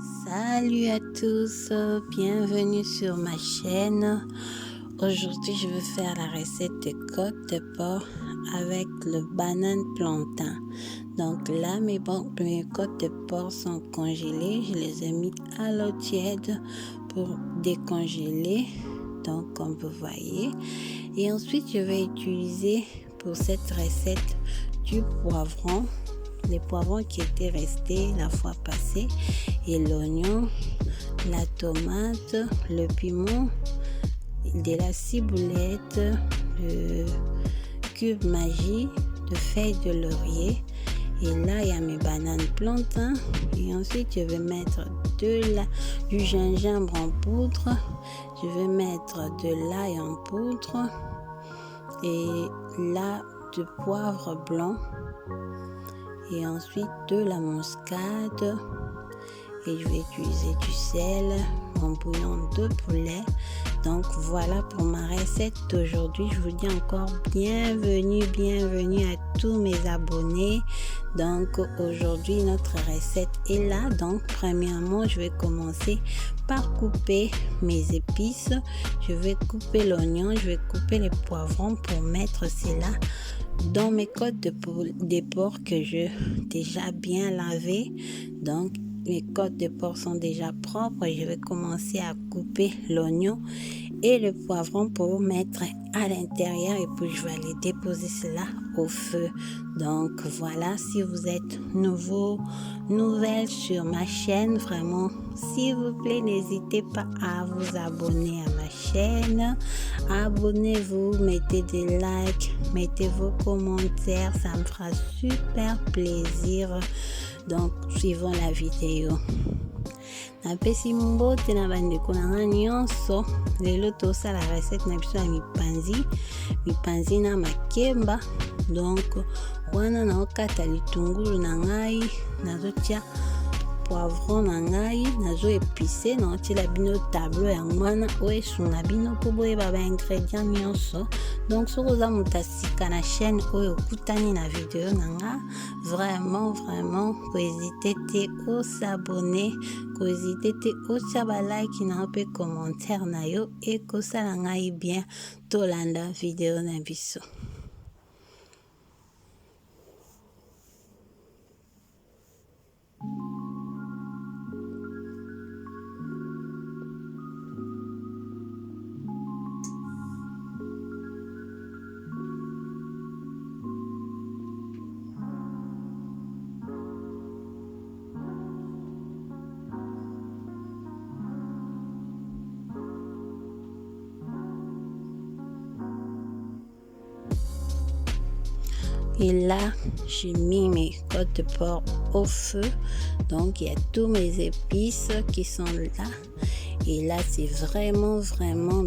Salut à tous, bienvenue sur ma chaîne. Aujourd'hui, je vais faire la recette de côtes de porc avec le banane plantain. Donc là, mes côtes de porc sont congelées. Je les ai mis à l'eau tiède pour décongeler. Donc, comme vous voyez. Et ensuite, je vais utiliser pour cette recette du poivron. Les poivrons qui étaient restés la fois passée et l'oignon, la tomate, le piment, de la ciboulette, le cube magie, de feuilles de laurier. Et là, il y a mes bananes plantain. Et ensuite, je vais mettre du gingembre en poudre. Je vais mettre de l'ail en poudre. Et là, du poivre blanc. Et ensuite de la muscade. Et je vais utiliser du sel, mon bouillon de poulet. Donc voilà pour ma recette d'aujourd'hui. Je vous dis encore bienvenue à tous mes abonnés. Donc aujourd'hui notre recette est là. Donc premièrement je vais commencer par couper mes épices. Je vais couper l'oignon, je vais couper les poivrons pour mettre cela dans mes côtes de porc que j'ai déjà bien lavé. Donc mes côtes de porc sont déjà propres. Je vais commencer à couper l'oignon et le poivron pour mettre à l'intérieur et puis je vais aller déposer cela au feu. Donc voilà, si vous êtes nouvelle sur ma chaîne, vraiment s'il vous plaît n'hésitez pas à vous abonner à ma chaîne. Abonnez-vous, mettez des likes, mettez vos commentaires, ça me fera super plaisir. Donc suivons la vidéo. Napesi mbote na bandeko na nga nyonso. Lelo tosala recette na biso ya mipanzi na makemba. Donc wana naokata litungulu na ngai, nazotia poivron na ngai, nazo épicé, naotiela bino tableau ya ngwana oyo esunga bino po boyeba ba ingrédients nyonso. Donc soki oza moto asika na chaîne oyo okutani na video na nga, vraiment kohésite te osabone, kohésite te otia ba like na yo mpe commentaire na yo ekosala ngai bien tolanda video na biso. Et là, j'ai mis mes côtes de porc au feu. Donc, il y a tous mes épices qui sont là. Et là, c'est vraiment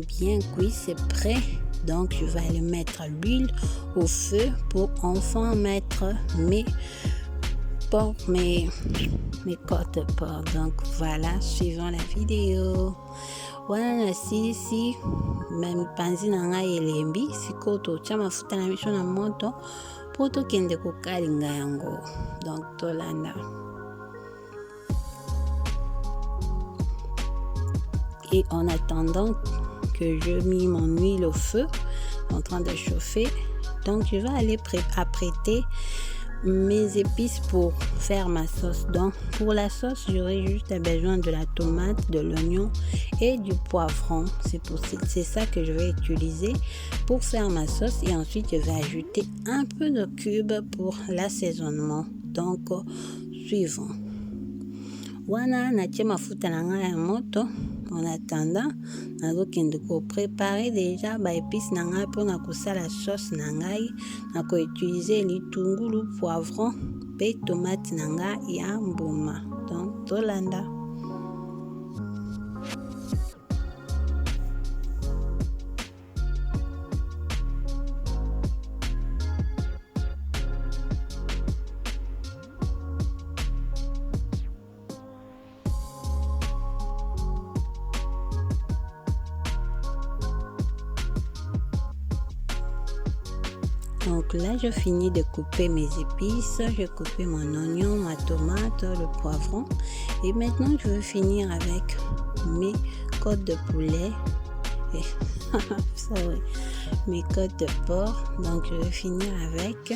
bien cuit. C'est prêt. Donc, je vais aller mettre l'huile au feu pour enfin mettre mes côtes de porc. Donc, voilà, suivant la vidéo. Wana na sisi mipanzi na ngai elembi sikoyo totia mafuta na biso na moto po tokende kokalinga yango. Donc tolanda. Et en attendant que je mets mon huile au feu en train de chauffer, donc je vais aller apprêter mes épices pour faire ma sauce. Donc pour la sauce j'aurai juste besoin de la tomate, de l'oignon et du poivron. C'est ça que je vais utiliser pour faire ma sauce. Et ensuite je vais ajouter un peu de cube pour l'assaisonnement. Donc suivant wana natie mafuta na ngai ya moto. En attendant nazokende ko préparer déjà ba épices na ngai mpona kosala sauce na ngai. Nako utiliser litungulu, poivron pe tomate na ngai ya mbuma. Donc tolanda. Donc là, je finis de couper mes épices. J'ai coupé mon oignon, ma tomate, le poivron. Et maintenant, je veux finir avec mes côtes de poulet. Et sorry, mes côtes de porc. Donc, je vais finir avec.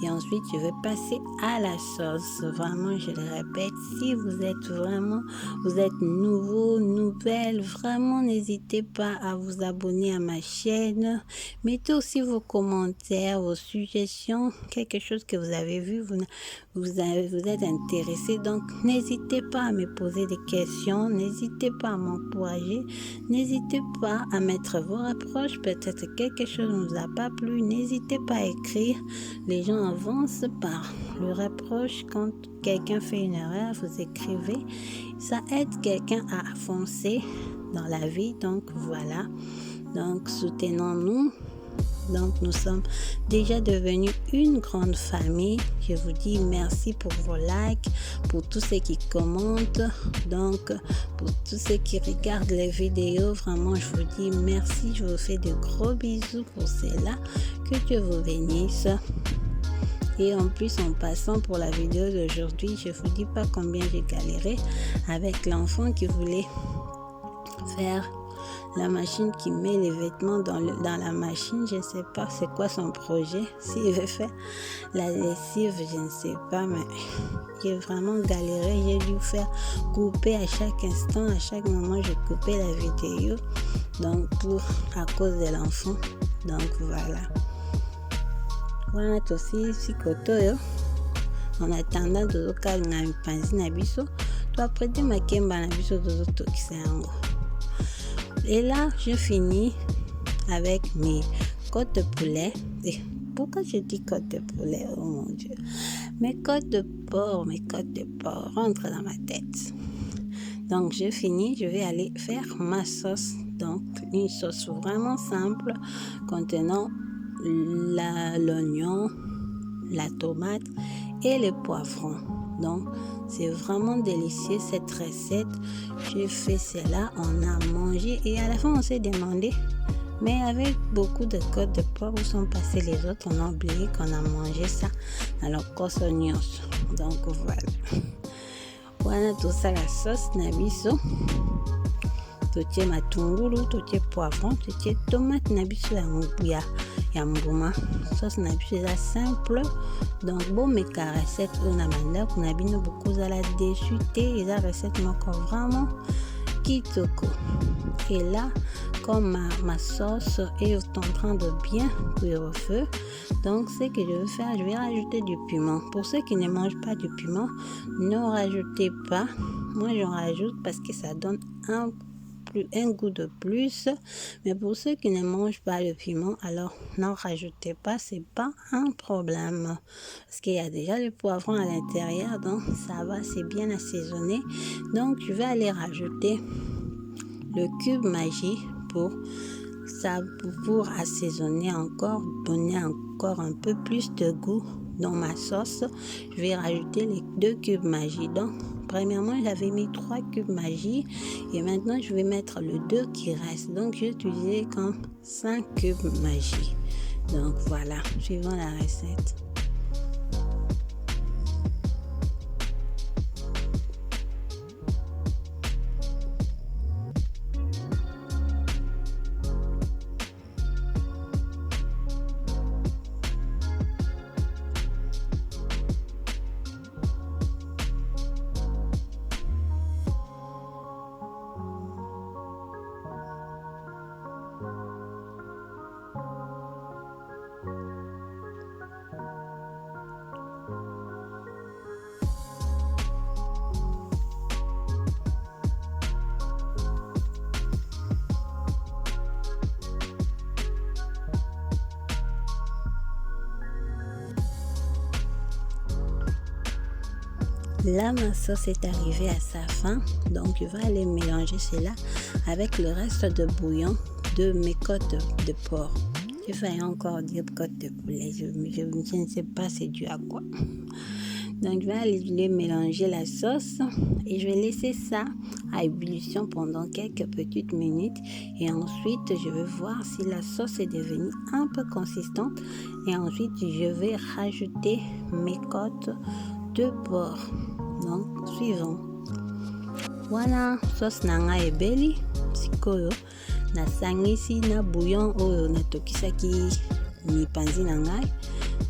Et ensuite, je vais passer à la sauce. Vraiment, je le répète, si vous êtes nouveau, nouvelle, vraiment, n'hésitez pas à vous abonner à ma chaîne. Mettez aussi vos commentaires, vos suggestions, quelque chose que vous avez vu, vous êtes intéressé. Donc, n'hésitez pas à me poser des questions, n'hésitez pas à m'encourager, n'hésitez pas à mettre vos reproches. Peut-être quelque chose ne vous a pas plu, n'hésitez pas à écrire. Les gens avancent par le reproche. Quand quelqu'un fait une erreur, vous écrivez. Ça aide quelqu'un à avancer dans la vie. Donc, voilà. Donc, soutenons-nous. Donc, nous sommes déjà devenus une grande famille. Je vous dis merci pour vos likes, pour tous ceux qui commentent. Donc, pour tous ceux qui regardent les vidéos, vraiment, je vous dis merci. Je vous fais de gros bisous pour cela. Que Dieu vous bénisse. Et en plus, en passant pour la vidéo d'aujourd'hui, je vous dis pas combien j'ai galéré avec l'enfant qui voulait faire la machine qui met les vêtements dans la machine. Je ne sais pas c'est quoi son projet. S'il veut faire la lessive, je ne sais pas, mais j'ai vraiment galéré. J'ai dû faire couper à chaque instant, à chaque moment, je coupais la vidéo. Donc, à cause de l'enfant. Donc, voilà. Voilà aussi si koto yo. En attendant de na mipanzi na biso, tu apprêter ma kemba na biso de tokisango. Et là, je finis avec mes côtes de poulet. Et pourquoi je dis côtes de poulet? Oh mon Dieu. Mes côtes de porc rentrent dans ma tête. Donc, je finis, je vais aller faire ma sauce. Donc, une sauce vraiment simple contenant l'oignon, la tomate et le poivron. Donc, c'est vraiment délicieux cette recette. J'ai fait cela, on a mangé et à la fin on s'est demandé, mais avec beaucoup de côtes de porc, où sont passés les autres? On a oublié qu'on a mangé ça dans le cossognos. Donc voilà. Voilà tout ça la sauce nabiso. Totie matungulu, totie poivron, totie tomate nabiso ya mbuma. Sauce nabiso est simple. Donc bon mais ka recette on a mandé qu'on a bien beaucoup à la dessus et la recette moko vraiment kitoko. Et là comme ma sauce est en train de bien cuire au feu, donc ce que je vais faire, je vais rajouter du piment. Pour ceux qui ne mangent pas du piment, ne rajoutez pas. Moi je rajoute parce que ça donne un goût de plus, mais pour ceux qui ne mangent pas le piment, alors n'en rajoutez pas, c'est pas un problème parce qu'il y a déjà le poivron à l'intérieur, donc ça va, c'est bien assaisonné. Donc je vais aller rajouter le cube magie pour assaisonner encore, donner encore un peu plus de goût dans ma sauce. Je vais rajouter les 2 cubes magie. Donc premièrement, j'avais mis 3 cubes magie et maintenant je vais mettre le 2 qui reste. Donc j'ai utilisé comme 5 cubes magie. Donc voilà, suivant la recette. Là, ma sauce est arrivée à sa fin, donc je vais aller mélanger cela avec le reste de bouillon de mes côtes de porc. J'ai failli encore dire côtes de poulet, je ne sais pas c'est dû à quoi. Donc je vais aller mélanger la sauce et je vais laisser ça à ébullition pendant quelques petites minutes et ensuite je vais voir si la sauce est devenue un peu consistante et ensuite je vais rajouter mes côtes de porc. Donc suivons. Voilà, sauce nanga ebeli. Sikoyo nasangisi na bouillon oyo natokisaki mipanzi na ngai.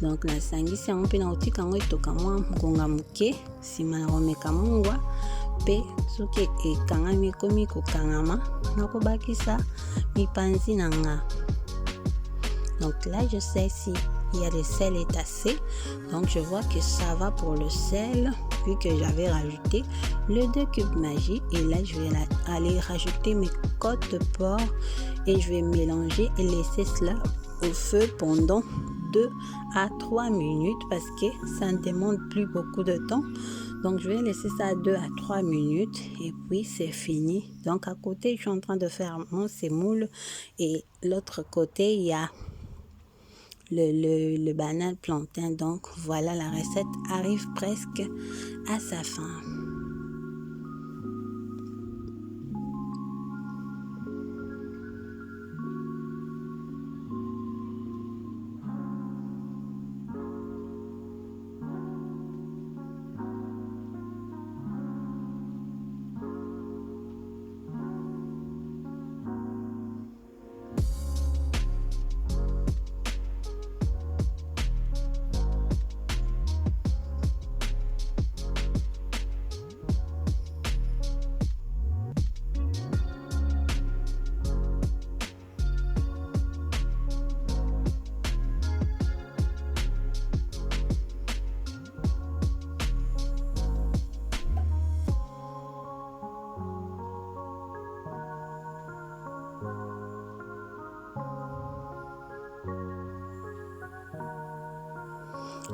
Donc nasangisi yango mpe nakotika yango etoka mwa ngonga moke nsima na komeka mungwa mpe soki ekangami ekomi kokangama nakobakisa mipanzi na nga. Donc là je sais si il y a le sel est assez, donc je vois que ça va pour le sel vu que j'avais rajouté le 2 cubes Maggi. Et là je vais aller rajouter mes côtes de porc et je vais mélanger et laisser cela au feu pendant 2 à 3 minutes parce que ça ne demande plus beaucoup de temps. Donc je vais laisser ça 2 à 3 minutes et puis c'est fini. Donc à côté je suis en train de faire mon semoule et l'autre côté il y a le banane plantain. Donc voilà, la recette arrive presque à sa fin.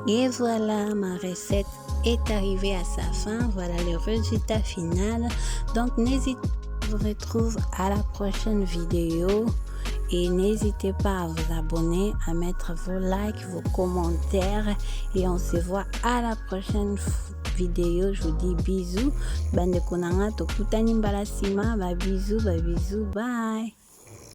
Et voilà, ma recette est arrivée à sa fin. Voilà le résultat final. Donc n'hésitez pas, je vous retrouve à la prochaine vidéo. Et n'hésitez pas à vous abonner, à mettre vos likes, vos commentaires. Et on se voit à la prochaine vidéo. Je vous dis bisous. Bande konanga tokutani mbala sima. Ba bisous, bye.